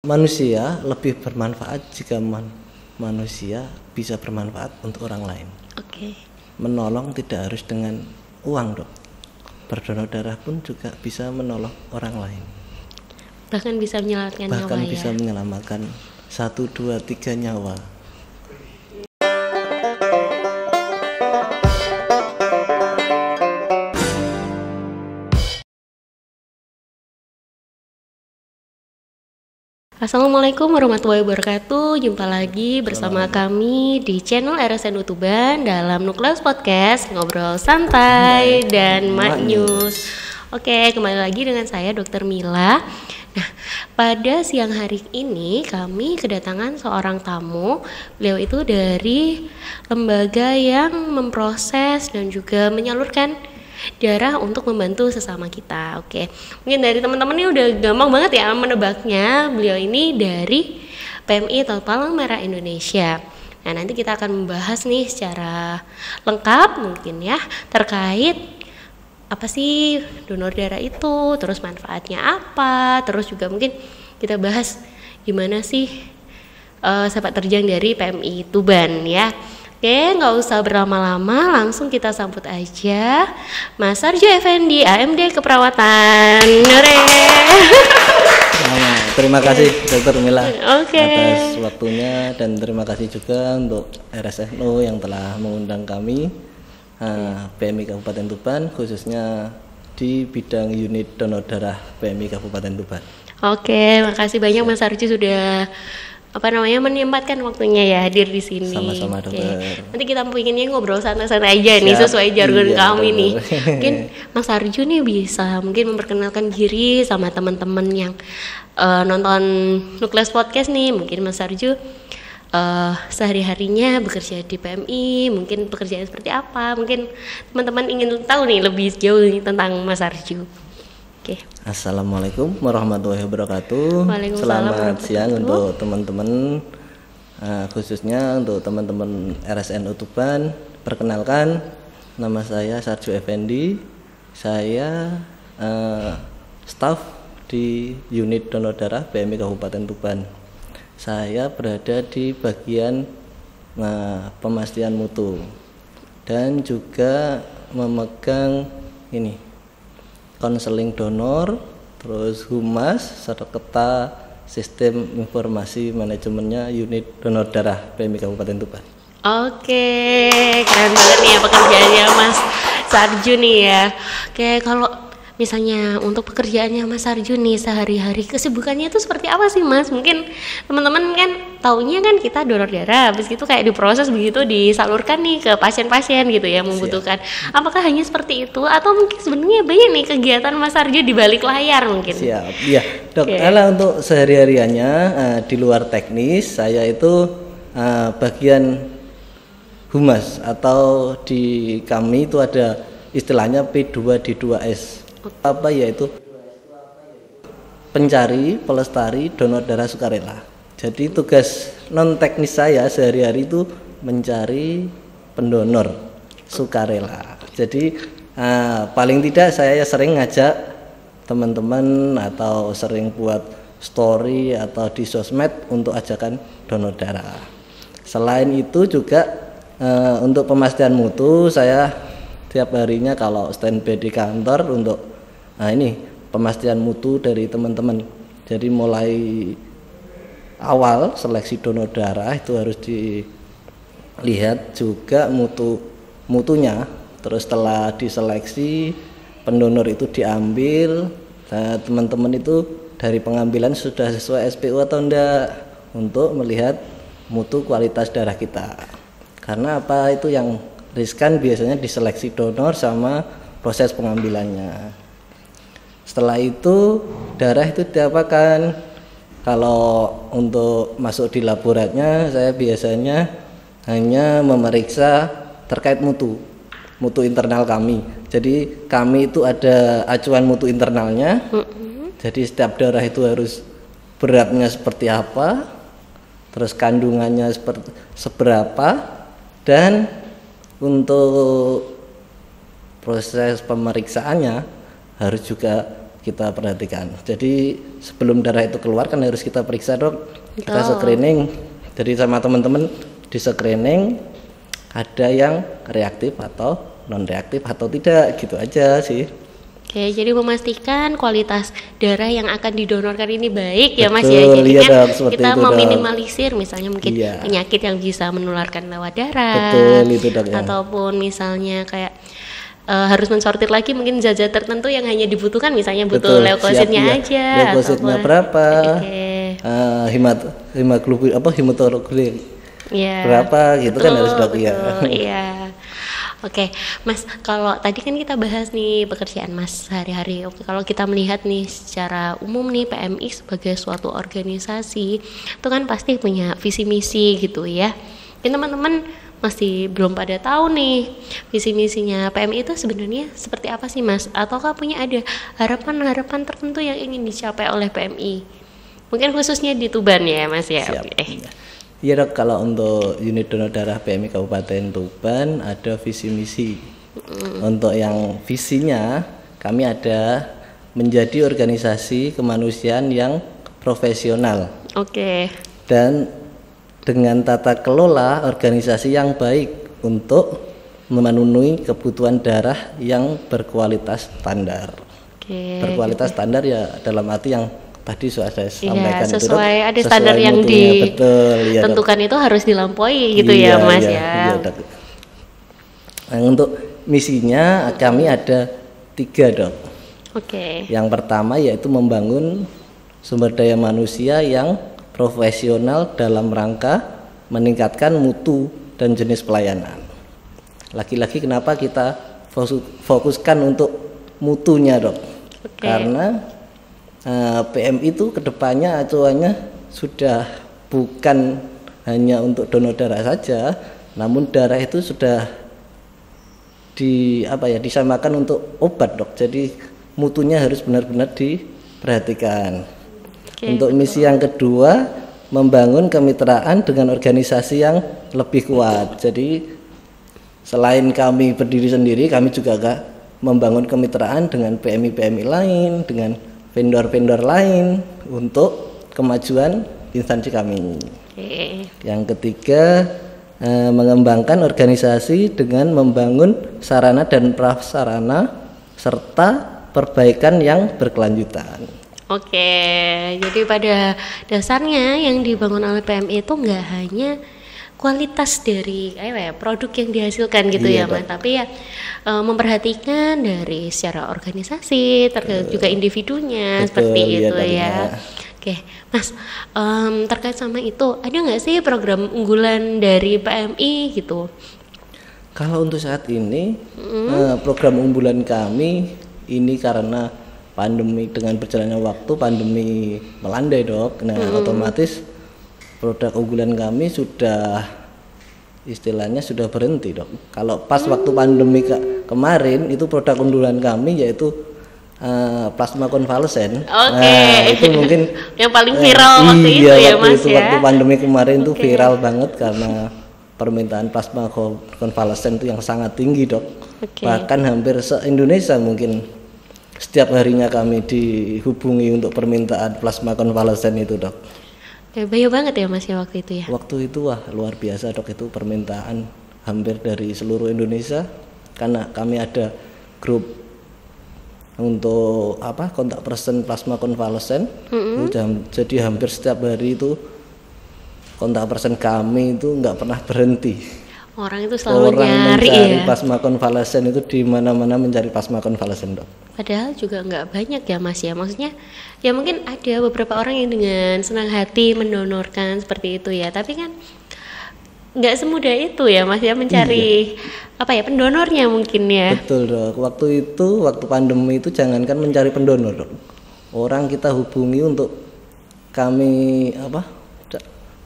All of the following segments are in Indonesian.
Manusia lebih bermanfaat jika manusia bisa bermanfaat untuk orang lain. Oke. Menolong tidak harus dengan uang, Dok. Berdonor darah pun juga bisa menolong orang lain. Bahkan bisa menyelamatkan nyawa Bahkan ya. bisa menyelamatkan 1, 2, 3 nyawa. Assalamualaikum warahmatullahi wabarakatuh. Jumpa lagi bersama kami di channel RSNU Tuban dalam Nukleus Podcast, ngobrol santai dan maknyus. Oke, kembali lagi dengan saya Dr. Mila. Nah, pada siang hari ini kami kedatangan seorang tamu. Beliau itu dari lembaga yang memproses dan juga menyalurkan darah untuk membantu sesama kita. Oke, mungkin dari teman-teman ini udah gampang banget ya menebaknya. Beliau ini dari PMI atau Palang Merah Indonesia. Nah, nanti kita akan membahas nih secara lengkap mungkin ya terkait apa sih donor darah itu, terus manfaatnya apa, terus juga mungkin kita bahas gimana sih sepak terjang dari PMI Tuban ya. Oke, nggak usah berlama-lama, langsung kita sambut aja Mas Sarjo Effendi, AMD Keperawatan. Terima kasih Dr. Mila Oke. atas waktunya, dan terima kasih juga untuk RSNU yang telah mengundang kami, PMI Kabupaten Tuban, khususnya di bidang unit donor darah PMI Kabupaten Tuban. Oke, makasih banyak Mas Sarjo sudah menyempatkan waktunya ya hadir di sini. Sama-sama, Dokter. Nanti kita pengennya ngobrol santai-santai aja nih sesuai jargon kami nih. Mungkin Mas Sarjo nih bisa mungkin memperkenalkan diri sama teman-teman yang nonton Nukleus Podcast nih. Mungkin Mas Sarjo sehari-harinya bekerja di PMI, mungkin pekerjaan seperti apa? Mungkin teman-teman ingin tahu nih lebih jauh nih tentang Mas Sarjo. Oke. Assalamualaikum warahmatullahi wabarakatuh. Waalaikumsalam Selamat siang untuk teman-teman, khususnya untuk teman-teman RSNU Tuban. Perkenalkan, nama saya Sarjo Effendi. Saya staf di unit donor darah PMI Kabupaten Tuban. Saya berada di bagian pemastian mutu dan juga memegang konseling donor, terus humas serta sistem informasi manajemennya unit donor darah PMI Kabupaten Tuban. Oke, keren banget nih ya pekerjaannya Mas Sarjo nih ya. Oke, kalau misalnya untuk pekerjaannya Mas Sarjo nih sehari-hari kesibukannya itu seperti apa sih Mas? Mungkin teman-teman kan taunya kan kita donor darah, habis gitu kayak diproses begitu disalurkan nih ke pasien-pasien gitu ya membutuhkan. Apakah hanya seperti itu atau mungkin sebenarnya banyak nih kegiatan Mas Sarjo di balik layar mungkin? Siap, iya Dok. Kalau untuk sehari-hariannya di luar teknis, saya itu bagian humas, atau di kami itu ada istilahnya P2D2S. Apa yaitu pencari, pelestari donor darah sukarela. Jadi tugas non teknis saya sehari-hari itu mencari pendonor sukarela. Jadi paling tidak saya sering ngajak teman-teman atau sering buat story atau di sosmed untuk ajakan donor darah. Selain itu juga untuk pemastian mutu, saya tiap harinya kalau standby di kantor untuk pemastian mutu dari teman-teman. Jadi mulai awal seleksi donor darah itu harus dilihat juga mutunya. Terus setelah diseleksi, pendonor itu diambil, teman-teman itu dari pengambilan sudah sesuai SPU atau enggak, untuk melihat mutu kualitas darah kita. Karena apa, itu yang riskan biasanya diseleksi donor sama proses pengambilannya. Setelah itu darah itu diapakan? Kalau untuk masuk di laboratnya, saya biasanya hanya memeriksa terkait mutu internal kami. Jadi kami itu ada acuan mutu internalnya. Jadi setiap darah itu harus beratnya seperti apa, terus kandungannya seberapa, dan untuk proses pemeriksaannya harus juga kita perhatikan. Jadi sebelum darah itu keluar kan harus kita periksa dok, kita screening. Jadi sama teman-teman di screening ada yang reaktif atau non reaktif atau tidak, gitu aja sih. Oke, jadi memastikan kualitas darah yang akan didonorkan ini baik ya Mas Betul, ya. Jadi iya kan dok, kita itu, meminimalisir misalnya mungkin Iya. penyakit yang bisa menularkan lewat darah. Betul, itu dok ya. Ataupun misalnya kayak harus mensortir lagi mungkin zat-zat tertentu yang hanya dibutuhkan, misalnya butuh Betul, leukositnya siap, iya. aja. Leukositnya ataupun- berapa? Oke. Hemoglobin apa hematologi Iya. berapa gitu kan harus dok ya. betul, iya. Oke, Mas, kalau tadi kan kita bahas nih pekerjaan Mas sehari-hari. Oke, kalau kita melihat nih secara umum nih PMI sebagai suatu organisasi itu kan pasti punya visi misi gitu ya. Ini teman-teman masih belum pada tahu nih visi misinya PMI itu sebenarnya seperti apa sih Mas? Ataukah punya ada harapan-harapan tertentu yang ingin dicapai oleh PMI? Mungkin khususnya di Tuban ya Mas ya. Siap. Oke. Iya dok, kalau untuk unit donor darah PMI Kabupaten Tuban ada visi misi. Untuk yang visinya kami ada menjadi organisasi kemanusiaan yang profesional Oke. dan dengan tata kelola organisasi yang baik untuk memenuhi kebutuhan darah yang berkualitas standar. Oke. Berkualitas standar ya dalam arti yang tadi sudah saya sampaikan itu, Dok. sesuai ada Sesuai standar yang mutunya, betul, iya, Dok. ditentukan itu harus dilampaui gitu Iya, ya Mas iya, ya. iya, Dok. Nah, untuk misinya kami ada 3 dok. Oke. Yang pertama yaitu membangun sumber daya manusia yang profesional dalam rangka meningkatkan mutu dan jenis pelayanan. Lagi-lagi kenapa kita fokuskan untuk mutunya dok? Oke. Karena PMI itu kedepannya acuannya sudah bukan hanya untuk donor darah saja, namun darah itu sudah disamakan untuk obat dok. Jadi mutunya harus benar-benar diperhatikan. Oke, Untuk misi yang kedua, membangun kemitraan dengan organisasi yang lebih kuat. Jadi selain kami berdiri sendiri, kami juga membangun kemitraan dengan PMI-PMI lain, dengan vendor-vendor lain untuk kemajuan instansi kami. Oke. Yang ketiga, mengembangkan organisasi dengan membangun sarana dan prasarana serta perbaikan yang berkelanjutan. Oke, jadi pada dasarnya yang dibangun oleh PMI itu nggak hanya kualitas dari produk yang dihasilkan gitu Iya, ya Mas, tapi ya memperhatikan dari secara organisasi, terkait juga individunya, Betul, seperti iya, itu tadi, ya. Mbak. Oke, Mas, terkait sama itu, ada nggak sih program unggulan dari PMI gitu? Kalau untuk saat ini, program unggulan kami ini karena pandemi, dengan berjalannya waktu pandemi melandai dok. Nah otomatis produk unggulan kami sudah istilahnya sudah berhenti dok. Kalau pas waktu pandemi kemarin itu produk unggulan kami yaitu plasma konvalesen. Oke. Nah itu mungkin yang paling viral waktu itu ya Mas ya. Waktu pandemi kemarin itu viral banget karena permintaan plasma konvalesen itu yang sangat tinggi dok. Oke. Bahkan hampir se-Indonesia mungkin setiap harinya kami dihubungi untuk permintaan plasma konvalesen itu dok. Banyak banget ya Mas ya waktu itu ya. Waktu itu wah luar biasa dok, itu permintaan hampir dari seluruh Indonesia karena kami ada grup untuk kontak person plasma konvalesen. Jadi hampir setiap hari itu kontak person kami itu nggak pernah berhenti. Orang itu selalu nyari mencari ya. plasma konvalesen itu di mana-mana mencari plasma konvalesen dok. Padahal juga nggak banyak ya Mas ya. Maksudnya ya mungkin ada beberapa orang yang dengan senang hati mendonorkan seperti itu ya. Tapi kan nggak semudah itu ya Mas ya mencari pendonornya mungkin ya. Betul dok. Waktu pandemi itu jangankan mencari pendonor dok. Orang kita hubungi untuk kami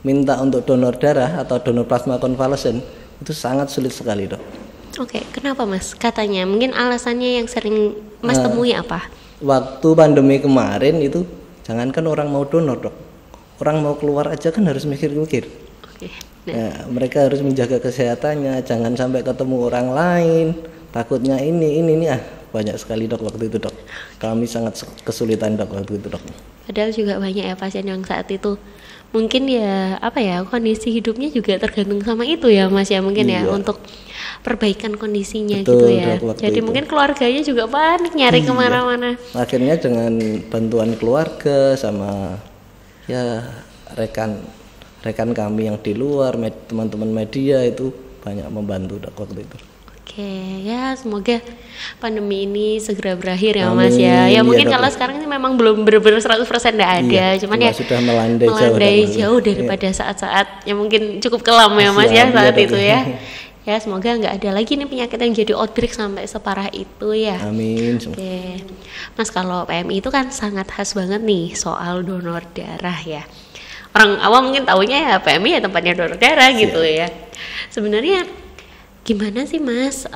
minta untuk donor darah atau donor plasma konvalesen itu sangat sulit sekali dok. Oke, kenapa Mas? Katanya mungkin alasannya yang sering Mas temui apa? Waktu pandemi kemarin itu jangankan orang mau donor dok, orang mau keluar aja kan harus mikir-mikir. Oke. Nah, mereka harus menjaga kesehatannya, jangan sampai ketemu orang lain, takutnya ini banyak sekali dok waktu itu dok. Kami sangat kesulitan dok waktu itu dok. Padahal juga banyak ya pasien yang saat itu mungkin ya apa ya kondisi hidupnya juga tergantung sama itu ya Mas ya mungkin ya untuk perbaikan kondisinya. Betul, gitu ya. Dok, jadi itu mungkin keluarganya juga panik nyari kemana-mana. Akhirnya dengan bantuan keluarga sama ya rekan kami yang di luar, teman-teman media itu banyak membantu dok waktu itu. Oke, ya semoga pandemi ini segera berakhir ya Mas ya. Ya mungkin kalau sekarang ini memang belum benar-benar 100% enggak ada, cuman ya sudah melandai jauh daripada saat-saat yang mungkin cukup kelam ya Mas ya saat itu ya. Ya semoga nggak ada lagi nih penyakit yang jadi outbreak sampai separah itu ya. Amin. Oke, Mas kalau PMI itu kan sangat khas banget nih soal donor darah ya. Orang awam mungkin taunya ya PMI ya tempatnya donor darah gitu ya. Sebenarnya gimana sih Mas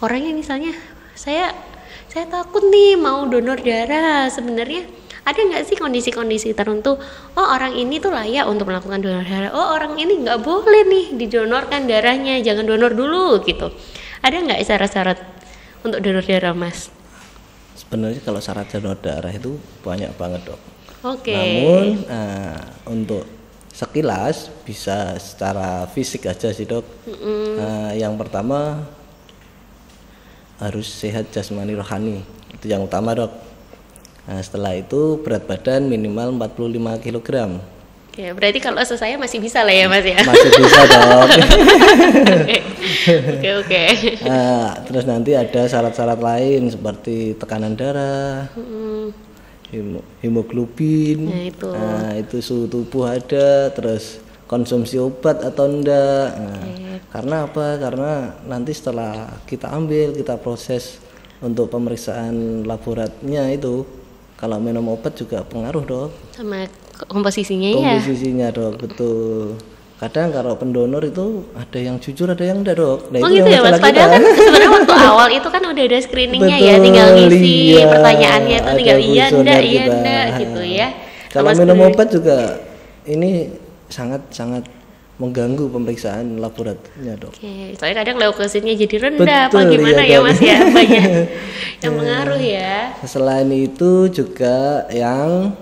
orangnya misalnya saya takut nih mau donor darah, sebenarnya ada nggak sih kondisi-kondisi tertentu orang ini tuh layak untuk melakukan donor darah, orang ini nggak boleh nih didonorkan darahnya, jangan donor dulu gitu, ada nggak syarat-syarat untuk donor darah Mas? Sebenarnya kalau syarat donor darah itu banyak banget dok. Namun untuk sekilas bisa secara fisik aja sih dok. Yang pertama harus sehat jasmani rohani, itu yang utama dok. Setelah itu berat badan minimal 45 kg. Oke, berarti kalau saya masih bisa lah ya Mas ya? Masih bisa dok. Oke. Terus nanti ada syarat-syarat lain seperti tekanan darah, hemoglobin, itu suhu tubuh ada, terus konsumsi obat atau enggak. Karena apa? Karena nanti setelah kita proses untuk pemeriksaan laboratnya itu, kalau minum obat juga pengaruh dok. Sama komposisinya dok, betul. Kadang kalau pendonor itu ada yang jujur, ada yang enggak dok. Nah, itu ya Mas, padahal kan sebenarnya waktu awal itu kan udah ada screeningnya ya, tinggal ngisi pertanyaannya itu tinggal iya enggak gitu ya. Kalau minum obat juga ini sangat mengganggu pemeriksaan laboratoriumnya dok. Oke, soalnya kadang leukositnya jadi rendah, apa gimana ya Mas ya, banyak yang mengaruh ya. Selain itu juga yang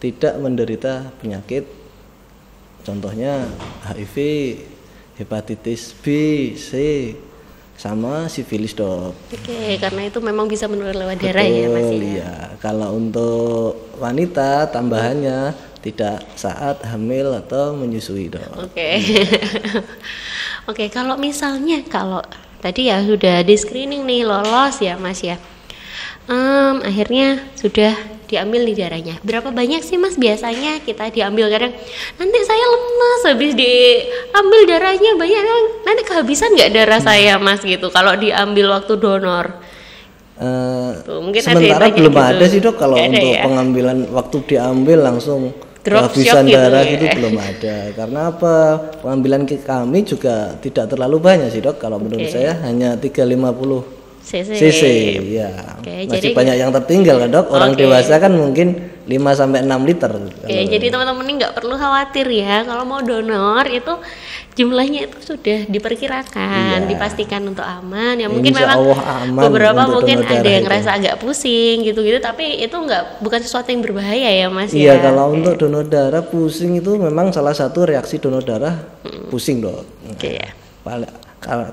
tidak menderita penyakit, contohnya HIV, hepatitis B, C, sama sifilis dok. Oke, karena itu memang bisa menular lewat darah ya Mas ya. Iya, kalau untuk wanita tambahannya tidak saat hamil atau menyusui dok. Oke, kalau misalnya tadi ya sudah di screening nih lolos ya Mas ya, akhirnya sudah diambil nih darahnya. Berapa banyak sih Mas biasanya kita diambil? Kadang nanti saya lemas habis diambil darahnya banyak, nanti kehabisan nggak darah saya Mas gitu kalau diambil waktu donor? Mungkin sementara belum gitu. Ada sih dok kalau untuk pengambilan waktu diambil langsung kehabisan darah gitu belum ada. Karena apa? Pengambilan kami juga tidak terlalu banyak sih dok. Kalau menurut saya hanya 350 cc ya. Masih banyak yang tertinggal kan dok. Orang dewasa kan mungkin 5 sampai 6 liter. Jadi teman-teman ini nggak perlu khawatir ya, kalau mau donor itu jumlahnya itu sudah diperkirakan, dipastikan untuk aman. Ya mungkin memang beberapa mungkin ada yang rasa agak pusing gitu-gitu, tapi itu bukan sesuatu yang berbahaya ya Mas ya. Iya, kalau untuk donor darah pusing itu memang salah satu reaksi donor darah pusing dok.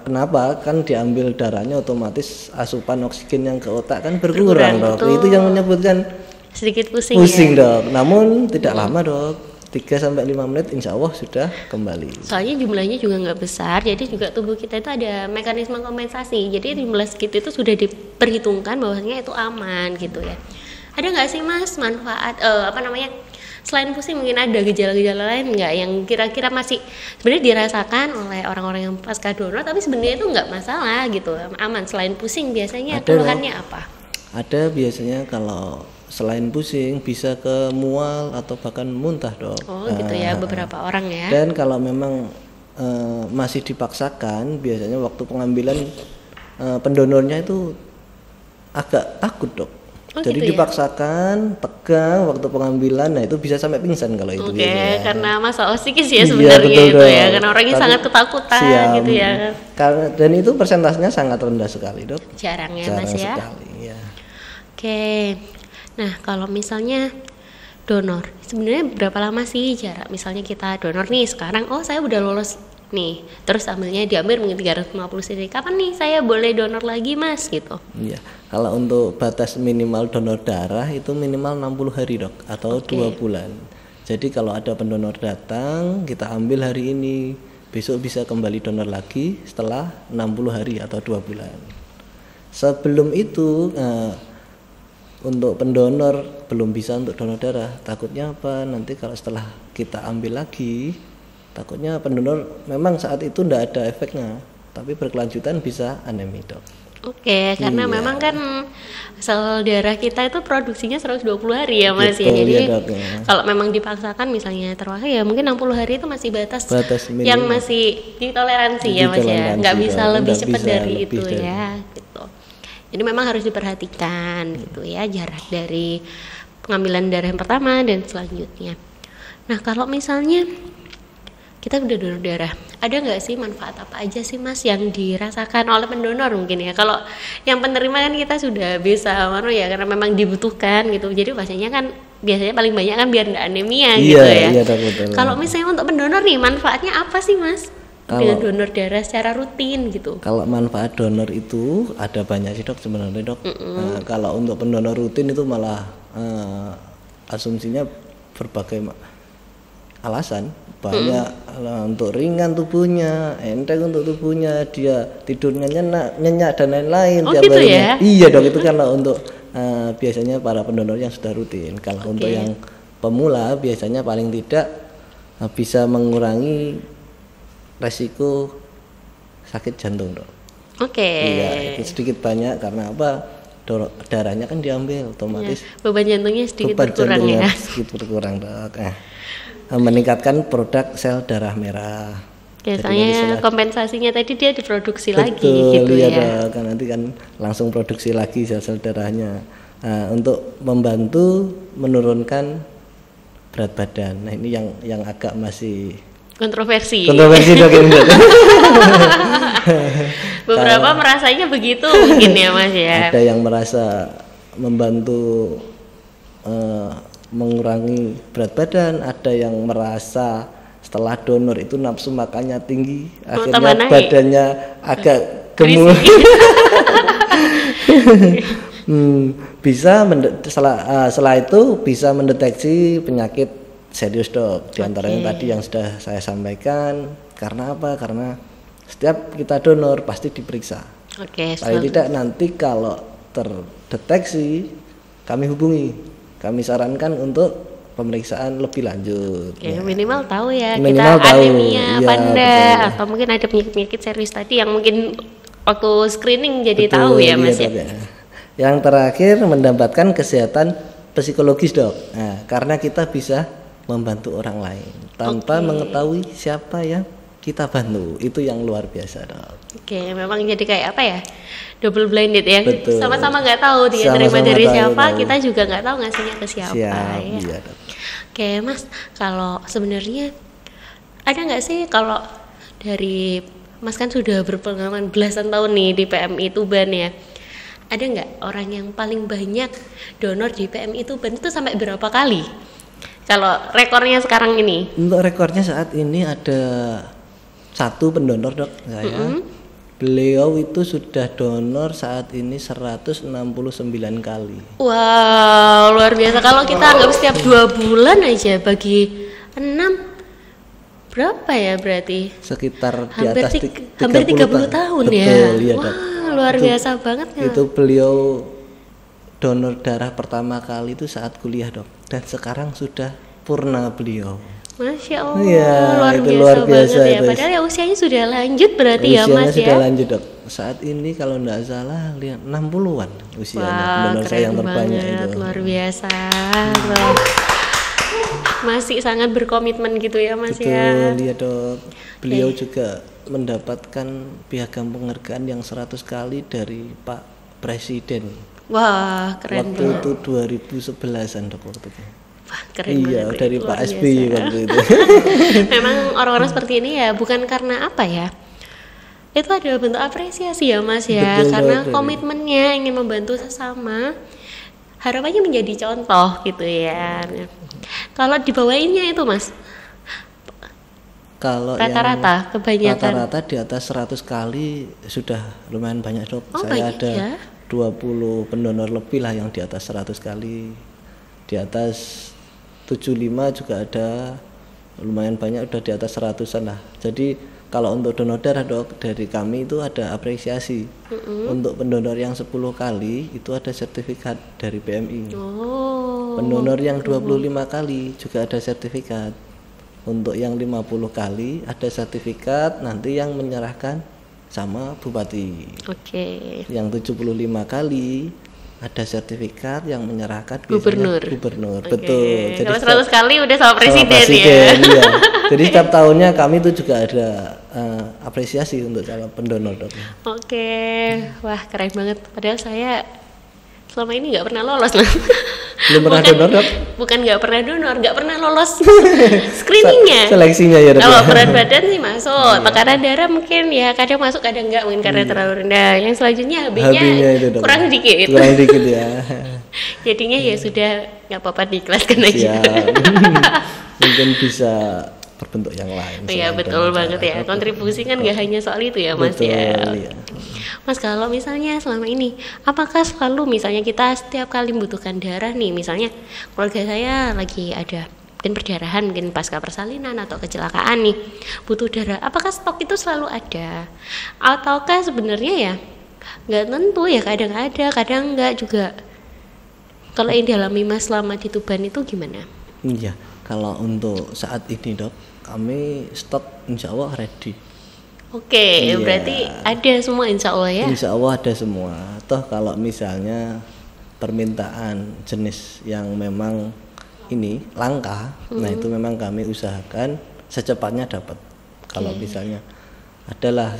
Kenapa? Kan diambil darahnya otomatis asupan oksigen yang ke otak kan berkurang dok. Betul. Itu yang menyebutkan sedikit pusing ya? Dok. Namun tidak lama dok, 3-5 menit insya Allah sudah kembali. Soalnya jumlahnya juga nggak besar, jadi juga tubuh kita itu ada mekanisme kompensasi. Jadi jumlah segitu itu sudah diperhitungkan bahwasanya itu aman gitu ya. Ada nggak sih Mas manfaat selain pusing, mungkin ada gejala-gejala lain nggak yang kira-kira masih sebenarnya dirasakan oleh orang-orang yang pasca donor tapi sebenarnya itu nggak masalah gitu, aman? Selain pusing biasanya keluhannya apa? Ada biasanya kalau selain pusing bisa ke mual atau bahkan muntah dok. Gitu ya, beberapa orang ya. Dan kalau memang masih dipaksakan, biasanya waktu pengambilan pendonornya itu agak takut dok. Oh, Jadi gitu ya? dipaksakan, tegang waktu pengambilan, nah itu bisa sampai pingsan kalau itu Oke, biasanya. karena masa psikis ya Iya, sebenarnya betul itu ya, dok. karena orangnya Tapi sangat ketakutan siap. gitu ya. Dan itu persentasenya sangat rendah sekali dok. Jarang ya Jarang Mas ya. sekali. Ya. Oke. Nah, kalau misalnya donor, sebenarnya berapa lama sih jarak misalnya kita donor nih sekarang, oh saya udah lolos nih, terus ambilnya diambil mungkin 350 cc, kapan nih saya boleh donor lagi Mas gitu? Iya, kalau untuk batas minimal donor darah itu minimal 60 hari dok, atau 2 bulan. Jadi kalau ada pendonor datang, kita ambil hari ini, besok bisa kembali donor lagi setelah 60 hari atau 2 bulan. Sebelum itu, untuk pendonor belum bisa untuk donor darah. Takutnya apa? Nanti kalau setelah kita ambil lagi, takutnya pendonor memang saat itu tidak ada efeknya, tapi berkelanjutan bisa anemi dok. Oke, karena Iya. memang kan sel darah kita itu produksinya 120 hari ya Mas ya. Betul, Jadi iya, dok, ya. kalau memang dipaksakan misalnya terwakil ya mungkin 60 hari itu masih batas Batas yang minimal. masih ditoleransi ya Mas ya. Ditoleransi, Nggak bisa Dok. lebih Nggak cepat bisa dari lebih itu dari. ya gitu. Jadi memang harus diperhatikan gitu ya jarak dari pengambilan darah yang pertama dan selanjutnya. Nah, kalau misalnya kita udah donor darah, ada nggak sih manfaat apa aja sih Mas yang dirasakan oleh pendonor mungkin ya? Kalau yang penerima kan kita sudah bisa ya karena memang dibutuhkan gitu. Jadi biasanya paling banyak kan biar nggak anemia gitu ya. Iya, dok, betul. Kalau misalnya untuk pendonor nih manfaatnya apa sih Mas? Dengan Kalau- donor darah secara rutin gitu. Kalau manfaat donor itu ada banyak sih dok sebenarnya dok. Kalau untuk pendonor rutin itu malah asumsinya berbagai alasan, banyak untuk ringan tubuhnya, enteng untuk tubuhnya, dia tidurnya nyenyak dan lain-lain Oh, tiap gitu harinya. ya? Iya dok, itu kalau untuk biasanya para pendonor yang sudah rutin. Kalau untuk yang pemula biasanya paling tidak bisa mengurangi resiko sakit jantung dok. Oke. Iya, itu sedikit banyak karena apa? Darahnya kan diambil, otomatis Beban jantungnya sedikit beban berkurang jantungnya ya. sedikit berkurang dok. Meningkatkan produk sel darah merah. Jadi Biasanya nanti kompensasinya tadi dia diproduksi lagi betul, gitu iya ya. dok. Kan nanti kan langsung produksi lagi sel-sel darahnya. Untuk membantu menurunkan berat badan. Nah ini yang agak masih Kontroversi. kontroversi dok ini dok. Beberapa merasanya begitu mungkin ya Mas ya. Ada yang merasa membantu mengurangi berat badan, ada yang merasa setelah donor itu nafsu makannya tinggi, tambah akhirnya naik. badannya agak gemuk. Bisa setelah itu bisa mendeteksi penyakit serius dok, di antara yang tadi yang sudah saya sampaikan. Karena apa? Karena setiap kita donor pasti diperiksa. Oke, Paling tidak nanti kalau terdeteksi kami hubungi, kami sarankan untuk pemeriksaan lebih lanjut. Oke, minimal tahu ya Minimal kita tahu, anemia apa iya, enggak, betul. atau mungkin ada penyakit-penyakit serius tadi yang mungkin waktu screening jadi Betul, tahu ya iya, Mas ya. dok, ya. Yang terakhir mendapatkan kesehatan psikologis dok. Nah, karena kita bisa membantu orang lain tanpa mengetahui siapa yang kita bantu, itu yang luar biasa dok. Oke, memang jadi kayak apa ya? Double blinded ya. Terima Sama-sama nggak tahu dia terima Sama-sama dari tahu, siapa, tahu. kita juga nggak tahu ngasihnya ke siapa Siap, ya. iya dok. Oke Mas, kalau sebenarnya ada nggak sih kalau dari Mas kan sudah berpengalaman belasan tahun nih di PMI Tuban ya, ada nggak orang yang paling banyak donor di PMI Tuban itu sampai berapa kali? Kalau rekornya sekarang ini? Untuk rekornya saat ini ada satu pendonor dok saya. Beliau itu sudah donor saat ini 169 kali. Wow, luar biasa. Kalau kita anggap setiap 2 bulan aja bagi 6, berapa ya berarti? Sekitar di Hampir, atas hampir 30 tahun ya. Betul, iya dok. Wah, luar biasa banget kan. Itu beliau donor darah pertama kali itu saat kuliah dok. Dan sekarang sudah purna beliau. Masya Allah, Iya, luar itu biasa luar banget biasa ya. itu. Padahal ya usianya sudah lanjut berarti ya Usianya Mas sudah ya. lanjut dok. Saat ini kalau tidak salah 60-an usianya. Wah, Donor saya yang keren terbanyak banget, itu. luar biasa. Loh. Masih sangat berkomitmen gitu ya Mas ya. Betul, iya dok. Beliau juga mendapatkan piagam penghargaan yang 100 kali dari Pak Presiden. Wah, keren Waktu banget. itu 2011an dok waktu itu. Wah, keren Iya, banget. dari Luar Pak SBY biasa. waktu itu. Memang orang-orang seperti ini ya bukan karena apa ya? Itu adalah bentuk apresiasi ya Mas ya, Betul, karena betul. komitmennya ingin membantu sesama. Harapannya menjadi contoh gitu ya. Kalau dibawainnya itu Mas, Kalau rata-rata kebanyakan. rata-rata di atas 100 kali sudah lumayan banyak dok. Oh, Saya banyak ada ya. 20 pendonor lebih lah yang di atas 100 kali. Di atas 75 juga ada, lumayan banyak udah di atas 100-an lah. Jadi kalau untuk donor darah dok, dari kami itu ada apresiasi. Untuk pendonor yang 10 kali itu ada sertifikat dari PMI. Oh. Pendonor yang 25 kali juga ada sertifikat. Untuk yang 50 kali ada sertifikat, nanti yang menyerahkan sama bupati. Oke. Yang 75 kali ada sertifikat yang menyerahkan Gubernur. biasanya gubernur. Oke. Betul. Kalau setiap- 100 kali udah sama sama presiden, ya. iya. Jadi setiap tahunnya kami itu juga ada apresiasi untuk calon pendonor dok. Oke. Wah, keren banget. Padahal saya selama ini nggak pernah lolos loh. Belum pernah Bukan- donor dok? Bukan nggak pernah donor, nggak pernah lolos screeningnya. Seleksinya ya dok. Kalau ya? berat badan sih masuk, tekanan darah mungkin ya kadang masuk kadang enggak mungkin karena terlalu rendah. Yang selanjutnya HB-nya HB-nya itu dok. kurang dikit. Kurang dikit ya. Jadinya ya sudah nggak apa-apa diikhlaskan aja. Siap. Mungkin bisa berbentuk yang lain. Iya selain betul donor banget darah. ya. Kontribusi kan nggak hanya soal itu ya Mas Betul, ya. iya. Mas kalau misalnya selama ini, apakah selalu misalnya kita setiap kali membutuhkan darah nih, misalnya keluarga saya lagi ada mungkin perdarahan, mungkin pasca persalinan atau kecelakaan nih, butuh darah, apakah stok itu selalu ada? Ataukah sebenarnya ya nggak tentu ya, kadang ada, kadang enggak juga. Kalau yang dialami Mas selama di Tuban itu gimana? Iya, kalau untuk saat ini dok, kami stok insya Allah ready. Oke, Iya. berarti ada semua insya Allah ya? Insya Allah ada semua. Toh kalau misalnya permintaan jenis yang memang ini langka, nah itu memang kami usahakan secepatnya dapat. Kalau misalnya adalah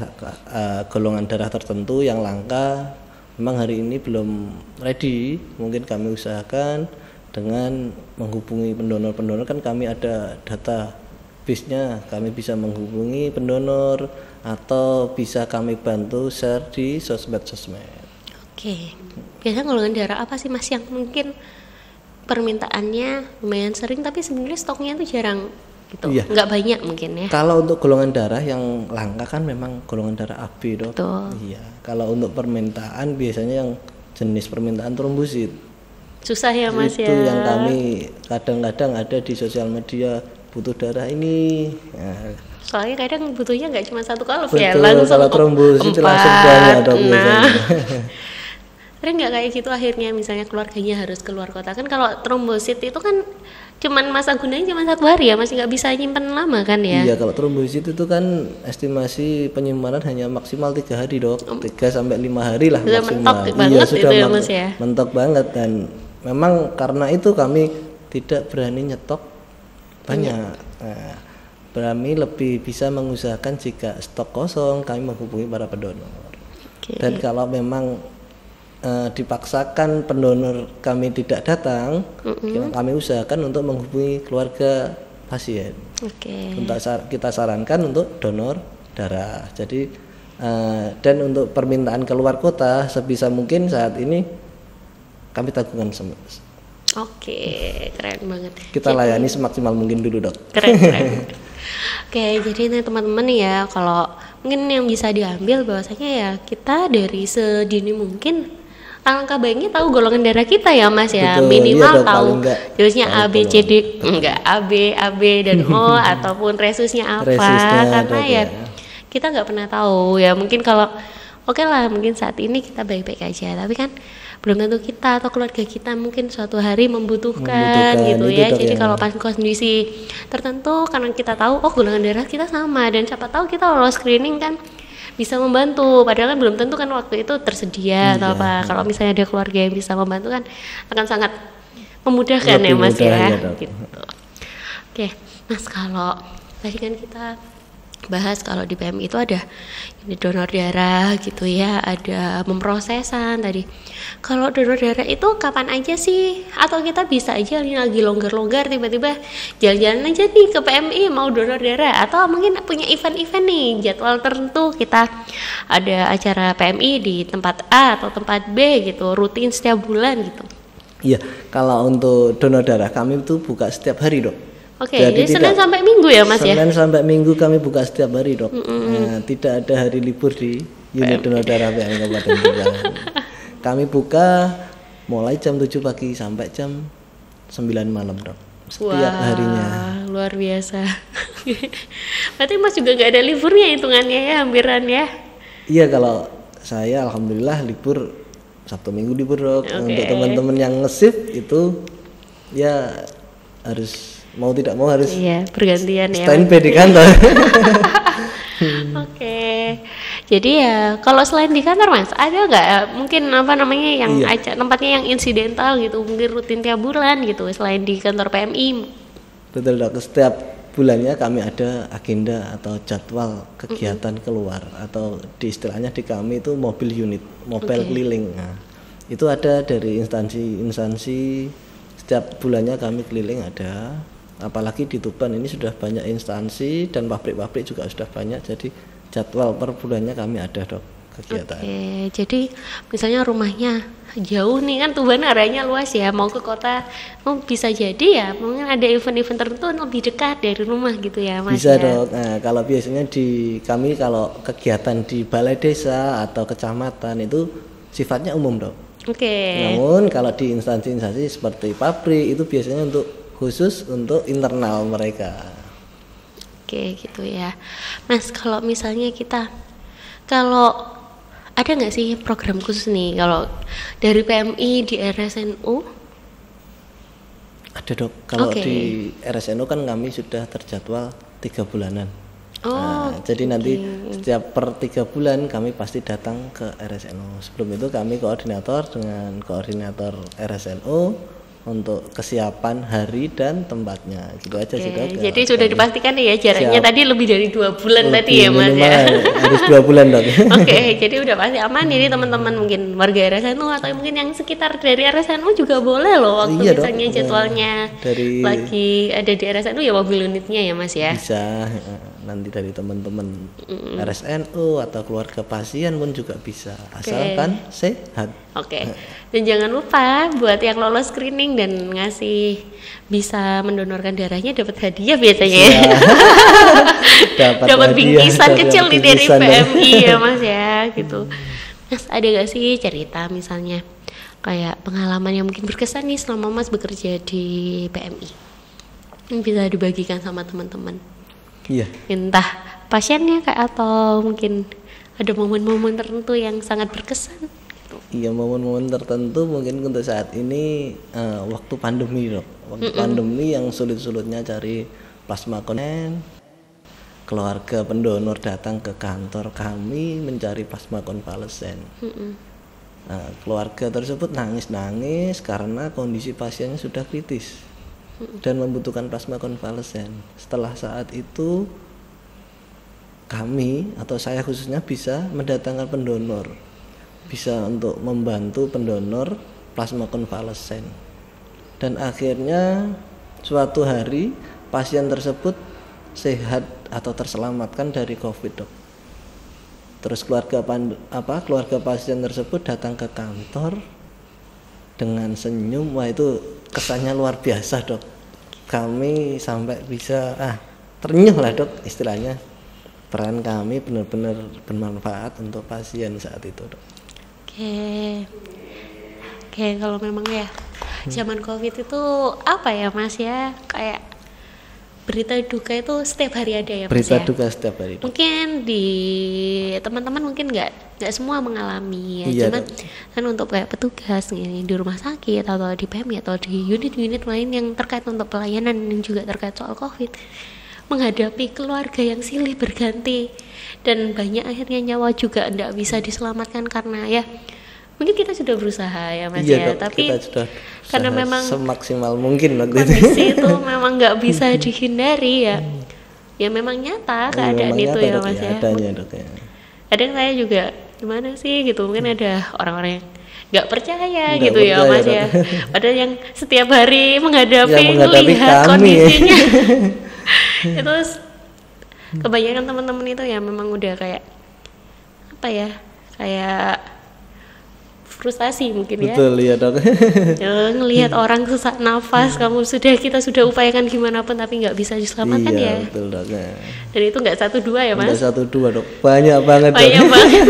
golongan darah tertentu yang langka, memang hari ini belum ready, mungkin kami usahakan dengan menghubungi pendonor-pendonor, kan kami ada data base-nya, kami bisa menghubungi pendonor atau bisa kami bantu share di sosmed-sosmed. Oke, biasanya golongan darah apa sih Mas yang mungkin permintaannya lumayan sering tapi sebenarnya stoknya itu jarang gitu, Iya. nggak banyak mungkin ya? Kalau untuk golongan darah yang langka kan memang golongan darah AB dok. Betul. Iya. Kalau untuk permintaan biasanya yang jenis permintaan trombosit. Susah ya Mas Itu ya? yang kami kadang-kadang ada di sosial media, butuh darah ini. Nah, Soalnya kadang butuhnya nggak cuma satu kalv betul, ya, langsung kalau trombosit langsung empat. banyak dok Nah, biasanya. sering nggak kayak gitu akhirnya misalnya keluarganya harus keluar kota kan? Kalau trombosit itu kan cuman masa gunanya cuma 1 hari ya, masih nggak bisa nyimpen lama kan ya? Iya, kalau trombosit itu kan estimasi penyimpanan hanya maksimal 3 hari dok, 3 sampai 5 hari lah Sudah maksimal. mentok banget sudah itu ya, Mas ya? mentok banget, dan memang karena itu kami tidak berani nyetok banyak. Nah, kami lebih bisa mengusahakan jika stok kosong kami menghubungi para pendonor. Oke. Dan kalau memang dipaksakan pendonor kami tidak datang, kami usahakan untuk menghubungi keluarga pasien. Oke. Kita sarankan untuk donor darah. Jadi dan untuk permintaan keluar kota sebisa mungkin saat ini kami tanggungan semua. Oke, keren banget. Kita layani semaksimal mungkin dulu dok. Keren, keren. Oke, jadi nih teman-teman ya, kalau mungkin yang bisa diambil bahwasanya ya kita dari sedini mungkin alangkah baiknya tahu golongan darah kita ya Mas ya. Betul, Minimal iya dok, tahu paling enggak jenisnya tahu A B C D, enggak AB dan O ataupun resusnya apa, Resusnya, karena dok, ya ya. kita nggak pernah tahu ya. Mungkin kalau oke lah, mungkin saat ini kita baik-baik aja, tapi kan belum tentu kita atau keluarga kita mungkin suatu hari membutuhkan gitu itu ya. dok Jadi yang- kalau pas kondisi tertentu karena kita tahu oh golongan darah kita sama dan siapa tahu kita lolos screening kan bisa membantu, padahal kan belum tentu kan waktu itu tersedia atau apa. Kalau misalnya ada keluarga yang bisa membantu kan akan sangat memudahkan ya Lebih Mas mudah ya, ya, Dok. gitu. Oke Mas, kalau tadi kan kita bahas kalau di PMI itu ada ini donor darah gitu ya, ada pemrosesan tadi. Kalau donor darah itu kapan aja sih? Atau kita bisa aja nih lagi longgar-longgar tiba-tiba jalan-jalan aja nih ke PMI mau donor darah, atau mungkin punya event-event nih jadwal tertentu, kita ada acara PMI di tempat A atau tempat B gitu, rutin setiap bulan gitu. Iya, kalau untuk donor darah kami itu buka setiap hari, Dok. Oke, jadi Senin sampai Minggu ya Mas ya? Senin sampai Minggu kami buka setiap hari, Dok. Nah, tidak ada hari libur di unit donor darah PMI Kabupaten Tubangan. Kami buka mulai jam 7 pagi sampai jam 9 malam, Dok. Setiap harinya. Luar biasa. Berarti Mas juga nggak ada liburnya hitungannya ya, hampiran ya? Iya, kalau saya alhamdulillah libur Sabtu Minggu libur, Dok. Untuk teman-teman yang nge-shift itu ya harus mau tidak mau harus bergantian ya, standby di kantor. Oke. Jadi ya kalau selain di kantor Mas, ada nggak mungkin apa namanya yang tempatnya yang insidental gitu, mungkin rutin tiap bulan gitu selain di kantor PMI? Betul, Dok. Setiap bulannya kami ada agenda atau jadwal kegiatan keluar, atau di istilahnya di kami itu mobil unit, mobile keliling. Nah, itu ada dari instansi setiap bulannya kami keliling ada. Apalagi di Tuban ini sudah banyak instansi dan pabrik-pabrik juga sudah banyak, jadi jadwal per bulannya kami ada, Dok, kegiatan. Oke, jadi misalnya rumahnya jauh nih kan, Tuban areanya luas ya, mau ke kota bisa jadi ya mungkin ada event-event tertentu lebih dekat dari rumah gitu ya Mas? Bisa, Dok. Nah, kalau biasanya di kami kalau kegiatan di balai desa atau kecamatan itu sifatnya umum, Dok. Namun kalau di instansi-instansi seperti pabrik itu biasanya khusus untuk internal mereka. Oke, gitu ya Mas. Kalau misalnya kalau ada nggak sih program khusus nih kalau dari PMI di RSNU? Ada, Dok. Kalau di RSNU kan kami sudah terjadwal 3 bulanan. Jadi nanti setiap per 3 bulan kami pasti datang ke RSNU. Sebelum itu kami koordinator dengan koordinator RSNU untuk kesiapan hari dan tempatnya, gitu aja sih, Dok. Jadi sudah dipastikan ya jaraknya tadi lebih dari 2 bulan tadi ya Mas ya? Harus 2 bulan, Dok. Oke, jadi udah pasti aman. Jadi teman-teman mungkin warga RSNU atau mungkin yang sekitar dari RSNU juga boleh loh waktu misalnya jadwalnya lagi ada di RSNU ya mobil unitnya ya Mas ya? Bisa, nanti dari teman-teman RSNU atau keluarga pasien pun juga bisa, asalkan sehat. Dan jangan lupa buat yang lolos screening dan bisa mendonorkan darahnya dapat hadiah biasanya. Dapat bingkisan kecil nih dari PMI ya Mas ya gitu. Mas, ada gak sih cerita misalnya kayak pengalaman yang mungkin berkesan nih selama Mas bekerja di PMI yang bisa dibagikan sama teman-teman? Iya. Entah pasiennya kayak atau mungkin ada momen-momen tertentu yang sangat berkesan. Iya, momen-momen tertentu mungkin untuk saat ini waktu pandemi, Dok. Waktu pandemi yang sulit-sulitnya cari plasma konvalesen, keluarga pendonor datang ke kantor kami mencari plasma konvalesen. Keluarga tersebut nangis-nangis karena kondisi pasiennya sudah kritis dan membutuhkan plasma konvalesen. Setelah saat itu kami atau saya khususnya bisa mendatangkan pendonor, bisa untuk membantu pendonor plasma konvalesen, dan akhirnya suatu hari pasien tersebut sehat atau terselamatkan dari COVID, Dok. Terus keluarga pasien tersebut datang ke kantor dengan senyum. Wah, itu kesannya luar biasa, Dok. Kami sampai bisa ternyuh lah, Dok, istilahnya. Peran kami benar-benar bermanfaat untuk pasien saat itu, Dok. Oke, kalau memang ya zaman COVID itu apa ya Mas ya, kayak berita duka itu setiap hari ada ya Mas. Berita duka setiap hari, Dok. Mungkin di teman-teman mungkin nggak semua mengalami ya, cuman kan untuk kayak petugas ini di rumah sakit atau di PMI atau di unit-unit lain yang terkait untuk pelayanan yang juga terkait soal COVID, menghadapi keluarga yang silih berganti dan banyak akhirnya nyawa juga tidak bisa diselamatkan karena ya mungkin kita sudah berusaha ya Mas ya, Dok, tapi kita sudah karena memang semaksimal mungkin waktu kondisi itu memang nggak bisa dihindari ya. ya memang nyata keadaan memang itu nyata, ya Dok, Mas ya. adanya, Dok, ya. Kadang saya juga gimana sih gitu, mungkin ada orang-orang yang nggak percaya Nggak gitu ya percaya, Mas Dok. ya. Padahal yang setiap hari menghadapi, Yang menghadapi melihat kami. kondisinya. Itu kebanyakan teman-teman itu ya memang udah kayak apa ya, kayak frustasi mungkin ya. Betul ya, Dok. Ya, ngelihat orang sesak nafas, kita sudah upayakan gimana pun tapi nggak bisa diselamatkan Iya, ya. betul, Dok. Dan itu nggak 1-2 ya Mas. Udah 1-2, Dok. Banyak banget, Dok. Banyak banget.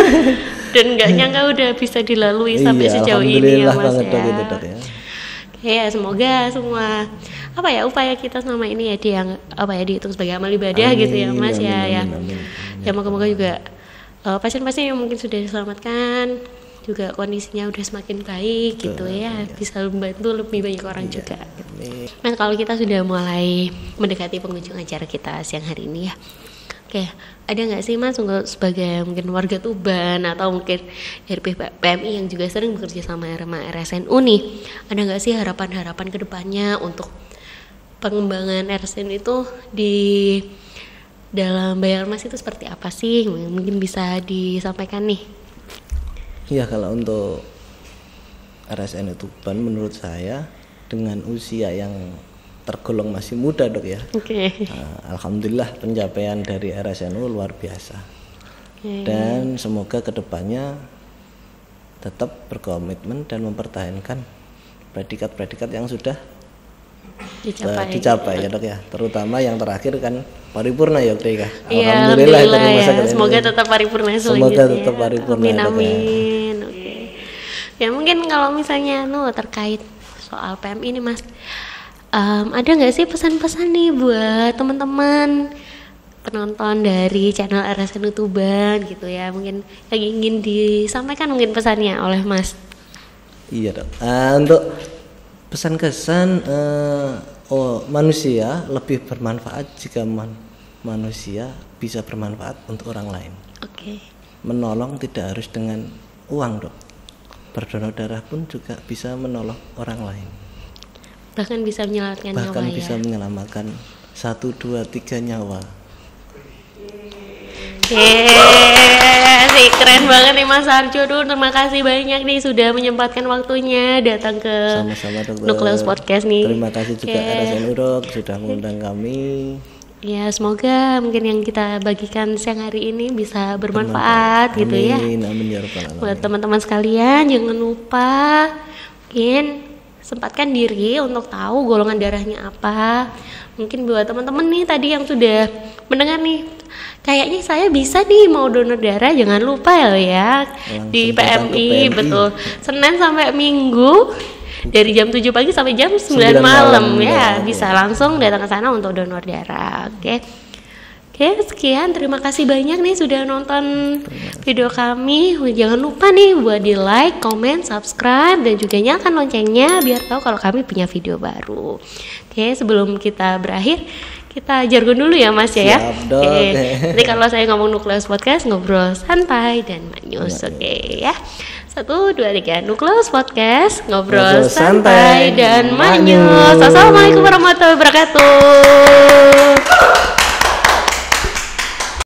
Dan nggak nyangka udah bisa dilalui sampai Iya, sejauh ini ya alhamdulillah Mas banget, ya. Dok, itu, Dok, ya. Ya semoga semua apa ya upaya kita selama ini ya dihitung sebagai amal ibadah gitu ya Mas Amin, ya. amin. Ya moga-moga juga pasien-pasien yang mungkin sudah diselamatkan juga kondisinya udah semakin baik gitu ya, bisa membantu lebih banyak orang juga. Nah kalau kita sudah mulai mendekati penghujung acara kita siang hari ini ya, oke, ada nggak sih Mas untuk sebagai mungkin warga Tuban atau mungkin dari PMI yang juga sering bekerja sama RSNU nih, ada nggak sih harapan-harapan kedepannya untuk pengembangan RSN itu di dalam Bayarmas itu seperti apa sih? Mungkin bisa disampaikan nih. Iya, kalau untuk RSN Tuban menurut saya dengan usia yang tergolong masih muda, Dok, ya. Oke. Alhamdulillah pencapaian dari RSNU luar biasa. Dan semoga kedepannya tetap berkomitmen dan mempertahankan predikat-predikat yang sudah dicapai ya, Dok, ya. Terutama yang terakhir kan paripurna ya, Dok. Ya, Alhamdulillah ya. Semoga tetap paripurna selanjutnya. Semoga tetap paripurna. Amin, Dok, ya. amin. Oke. Ya mungkin kalau misalnya terkait soal PMI ini Mas, ada nggak sih pesan-pesan nih buat teman-teman penonton dari channel RSNU Tuban gitu ya, mungkin yang ingin disampaikan mungkin pesannya oleh Mas? Iya, Dok. Untuk pesan kesan manusia lebih bermanfaat jika manusia bisa bermanfaat untuk orang lain. Oke. Menolong tidak harus dengan uang, Dok. Berdonor darah pun juga bisa menolong orang lain. Bahkan bisa menyelamatkan nyawa. Bahkan bisa menyelamatkan 1, 2, 3 nyawa. Sih keren banget nih Mas Arjo. Terima kasih banyak nih sudah menyempatkan waktunya datang ke Sama-sama, Dokter. Nukleus Podcast nih. Terima kasih juga RSNU, Dok, sudah mengundang kami. Ya semoga mungkin yang kita bagikan siang hari ini bisa bermanfaat gitu ya. Amin ya rabbal alamin. Buat teman-teman sekalian jangan lupa mungkin sempatkan diri untuk tahu golongan darahnya apa. Mungkin buat teman-teman nih tadi yang sudah mendengar nih, kayaknya saya bisa nih mau donor darah, jangan lupa ya di PMI, betul. Senin sampai Minggu dari jam 7 pagi sampai jam 9 malam ya, bisa langsung datang ke sana untuk donor darah. Oke, sekian, terima kasih banyak nih sudah nonton video kami. Jangan lupa nih buat di like, comment, subscribe dan juga nyalakan loncengnya biar tahu kalau kami punya video baru. Oke, sebelum kita berakhir kita jargon dulu ya Mas ya. Siap, Dok. Nanti kalau saya ngomong Nukleus Podcast, ngobrol santai dan manyus. Oke ya. 1, 2, 3, Nukleus Podcast, ngobrol santai dan manyus. Assalamualaikum warahmatullahi wabarakatuh.